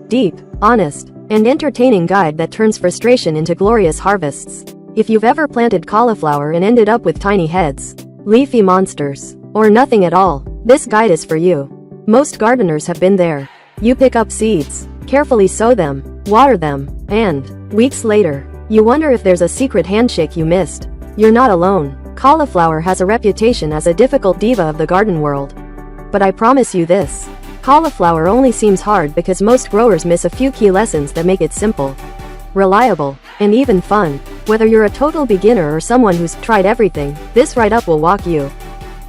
deep, honest, and entertaining guide that turns frustration into glorious harvests. If you've ever planted cauliflower and ended up with tiny heads, leafy monsters, or nothing at all, this guide is for you. Most gardeners have been there. You pick up seeds, carefully sow them, water them, and, weeks later, you wonder if there's a secret handshake you missed. You're not alone. Cauliflower has a reputation as a difficult diva of the garden world. But I promise you this. Cauliflower only seems hard because most growers miss a few key lessons that make it simple, reliable, and even fun. Whether you're a total beginner or someone who's tried everything, this write-up will walk you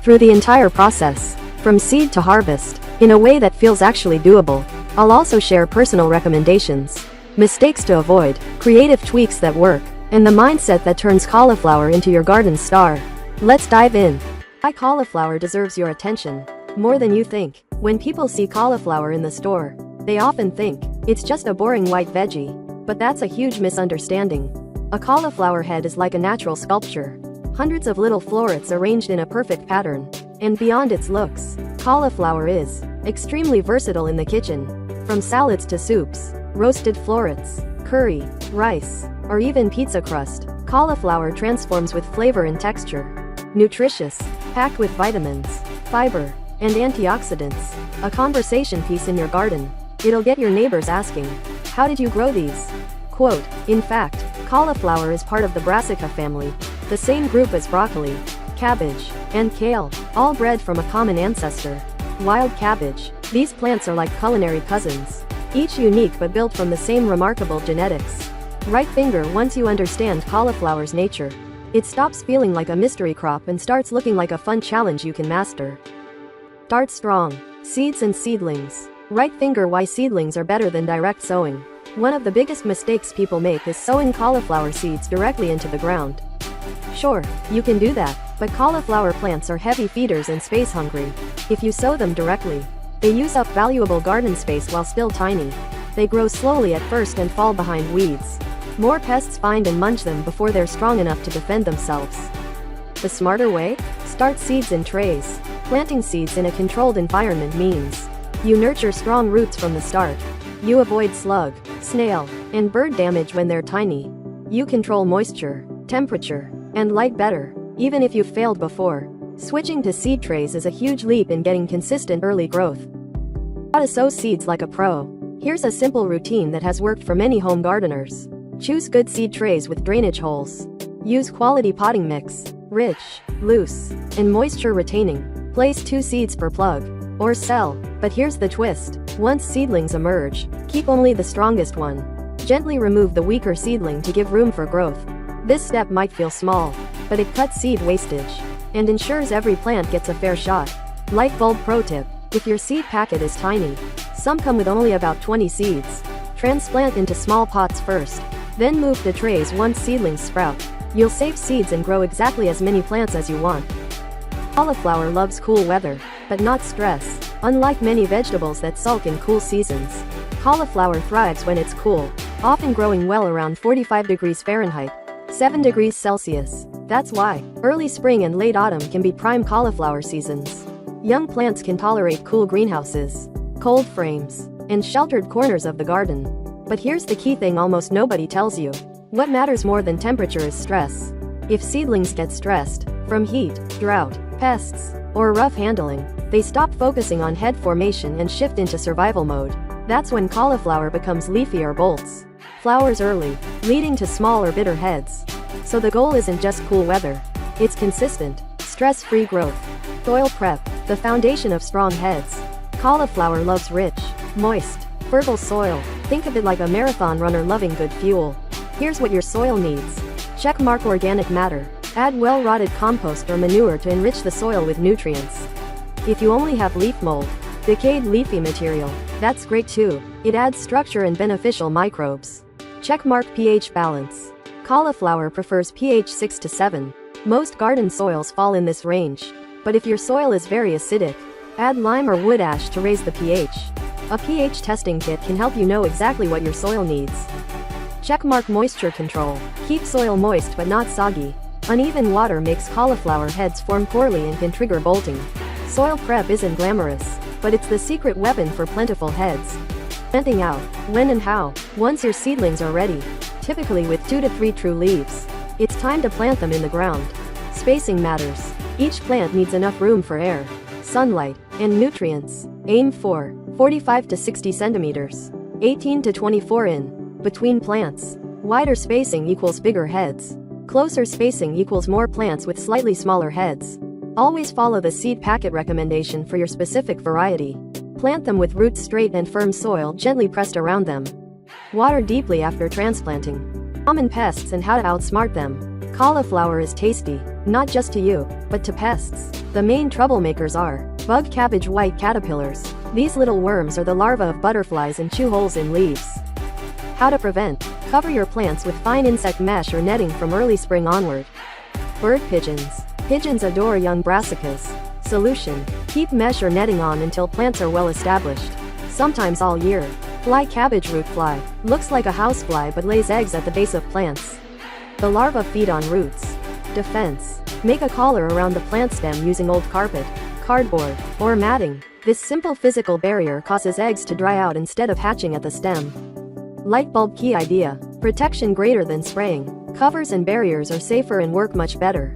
through the entire process, from seed to harvest, in a way that feels actually doable. I'll also share personal recommendations, mistakes to avoid, creative tweaks that work, and the mindset that turns cauliflower into your garden's star. Let's dive in. Why cauliflower deserves your attention more than you think. When people see cauliflower in the store, they often think it's just a boring white veggie, but that's a huge misunderstanding. A cauliflower head is like a natural sculpture. Hundreds of little florets arranged in a perfect pattern. And beyond its looks, cauliflower is extremely versatile in the kitchen. From salads to soups, roasted florets, curry, rice, or even pizza crust, cauliflower transforms with flavor and texture. Nutritious, packed with vitamins, fiber, and antioxidants. A conversation piece in your garden. It'll get your neighbors asking, how did you grow these? Quote, in fact, cauliflower is part of the Brassica family, the same group as broccoli, cabbage, and kale, all bred from a common ancestor. Wild cabbage. These plants are like culinary cousins, each unique but built from the same remarkable genetics. Right finger. Once you understand cauliflower's nature, it stops feeling like a mystery crop and starts looking like a fun challenge you can master. Start strong. Seeds and seedlings. Right finger. Why seedlings are better than direct sowing. One of the biggest mistakes people make is sowing cauliflower seeds directly into the ground. Sure, you can do that, but cauliflower plants are heavy feeders and space hungry. If you sow them directly, they use up valuable garden space while still tiny. They grow slowly at first and fall behind weeds. More pests find and munch them before they're strong enough to defend themselves. The smarter way? Start seeds in trays. Planting seeds in a controlled environment means you nurture strong roots from the start. You avoid slug, snail, and bird damage when they're tiny. You control moisture, temperature, and light better, even if you've failed before. Switching to seed trays is a huge leap in getting consistent early growth. How to sow seeds like a pro. Here's a simple routine that has worked for many home gardeners. Choose good seed trays with drainage holes. Use quality potting mix, rich, loose, and moisture retaining. Place 2 seeds per plug, or cell. But here's the twist. Once seedlings emerge, keep only the strongest one. Gently remove the weaker seedling to give room for growth. This step might feel small, but it cuts seed wastage and ensures every plant gets a fair shot. Light bulb pro tip. If your seed packet is tiny, some come with only about 20 seeds, transplant into small pots first, then move to trays once seedlings sprout. You'll save seeds and grow exactly as many plants as you want. Cauliflower loves cool weather, but not stress. Unlike many vegetables that sulk in cool seasons, cauliflower thrives when it's cool, often growing well around 45 degrees Fahrenheit, 7 degrees Celsius. That's why early spring and late autumn can be prime cauliflower seasons. Young plants can tolerate cool greenhouses, cold frames, and sheltered corners of the garden. But here's the key thing almost nobody tells you. What matters more than temperature is stress. If seedlings get stressed from heat, drought, pests, or rough handling, they stop focusing on head formation and shift into survival mode. That's when cauliflower becomes leafy or bolts flowers early, leading to small or bitter heads. So the goal isn't just cool weather, it's consistent, stress-free growth. Soil prep, the foundation of strong heads. Cauliflower loves rich, moist, fertile soil. Think of it like a marathon runner loving good fuel. Here's what your soil needs. Checkmark organic matter. Add well-rotted compost or manure to enrich the soil with nutrients. If you only have leaf mold, decayed leafy material, that's great too. It adds structure and beneficial microbes. Checkmark pH balance. Cauliflower prefers pH 6 to 7. Most garden soils fall in this range. But if your soil is very acidic, add lime or wood ash to raise the pH. A pH testing kit can help you know exactly what your soil needs. Checkmark moisture control. Keep soil moist but not soggy. Uneven water makes cauliflower heads form poorly and can trigger bolting. Soil prep isn't glamorous, but it's the secret weapon for plentiful heads. Planting out. When and how? Once your seedlings are ready, typically with 2 to 3 true leaves, it's time to plant them in the ground. Spacing matters. Each plant needs enough room for air, sunlight, and nutrients. Aim for 45 to 60 centimeters, 18 to 24 in between plants. Wider spacing equals bigger heads. Closer spacing equals more plants with slightly smaller heads. Always follow the seed packet recommendation for your specific variety. Plant them with roots straight and firm soil gently pressed around them. Water deeply after transplanting. Common pests and how to outsmart them. Cauliflower is tasty, not just to you, but to pests. The main troublemakers are bug cabbage white caterpillars. These little worms are the larvae of butterflies and chew holes in leaves. How to prevent? Cover your plants with fine insect mesh or netting from early spring onward. Bird pigeons. Pigeons adore young brassicas. Solution: keep mesh or netting on until plants are well established, sometimes all year. Fly cabbage root fly. Looks like a housefly but lays eggs at the base of plants. The larvae feed on roots. Defense: make a collar around the plant stem using old carpet, cardboard, or matting. This simple physical barrier causes eggs to dry out instead of hatching at the stem. Light bulb key idea. Protection greater than spraying. Covers and barriers are safer and work much better.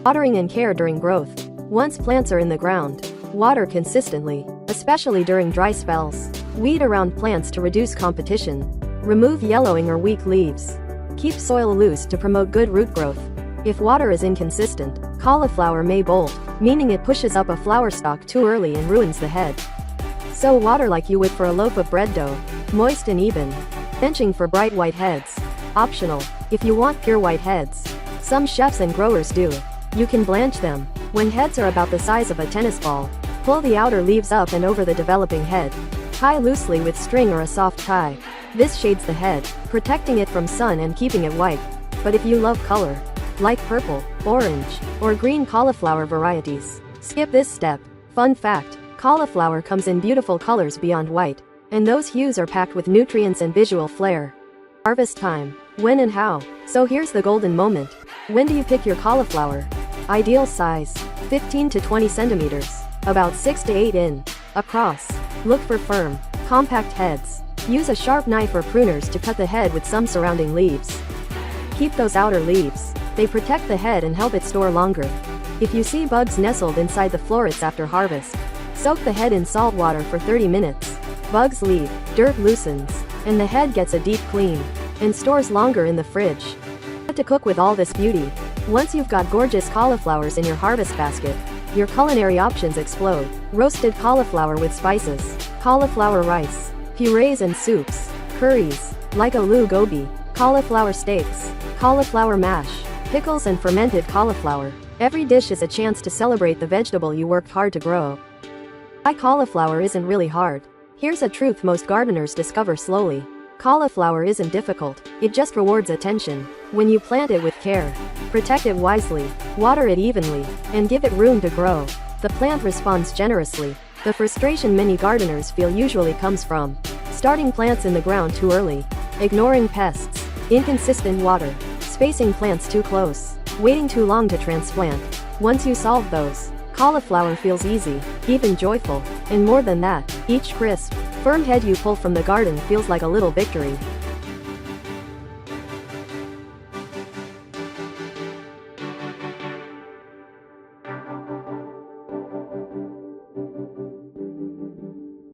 Watering and care during growth. Once plants are in the ground, water consistently, especially during dry spells. Weed around plants to reduce competition. Remove yellowing or weak leaves. Keep soil loose to promote good root growth. If water is inconsistent, cauliflower may bolt, meaning it pushes up a flower stalk too early and ruins the head. So water like you would for a loaf of bread dough, moist and even. Benching for bright white heads. Optional, if you want pure white heads. Some chefs and growers do. You can blanch them. When heads are about the size of a tennis ball, pull the outer leaves up and over the developing head. Tie loosely with string or a soft tie. This shades the head, protecting it from sun and keeping it white. But if you love color, like purple, orange, or green cauliflower varieties, skip this step. Fun fact: cauliflower comes in beautiful colors beyond white, and those hues are packed with nutrients and visual flair. Harvest time. When and how? So here's the golden moment. When do you pick your cauliflower? Ideal size: 15 to 20 centimeters, about 6 to 8 in. Across. Look for firm, compact heads. Use a sharp knife or pruners to cut the head with some surrounding leaves. Keep those outer leaves. They protect the head and help it store longer. If you see bugs nestled inside the florets after harvest, soak the head in salt water for 30 minutes. Bugs leave, dirt loosens, and the head gets a deep clean, and stores longer in the fridge. What to cook with all this beauty? Once you've got gorgeous cauliflowers in your harvest basket, your culinary options explode. Roasted cauliflower with spices, cauliflower rice, purees and soups, curries, like aloo gobi, cauliflower steaks, cauliflower mash, pickles and fermented cauliflower. Every dish is a chance to celebrate the vegetable you worked hard to grow. Why cauliflower isn't really hard. Here's a truth most gardeners discover slowly. Cauliflower isn't difficult, it just rewards attention. When you plant it with care, protect it wisely, water it evenly, and give it room to grow, the plant responds generously. The frustration many gardeners feel usually comes from starting plants in the ground too early, ignoring pests, inconsistent water, spacing plants too close, waiting too long to transplant. Once you solve those, cauliflower feels easy, even joyful, and more than that, each crisp, firm head you pull from the garden feels like a little victory.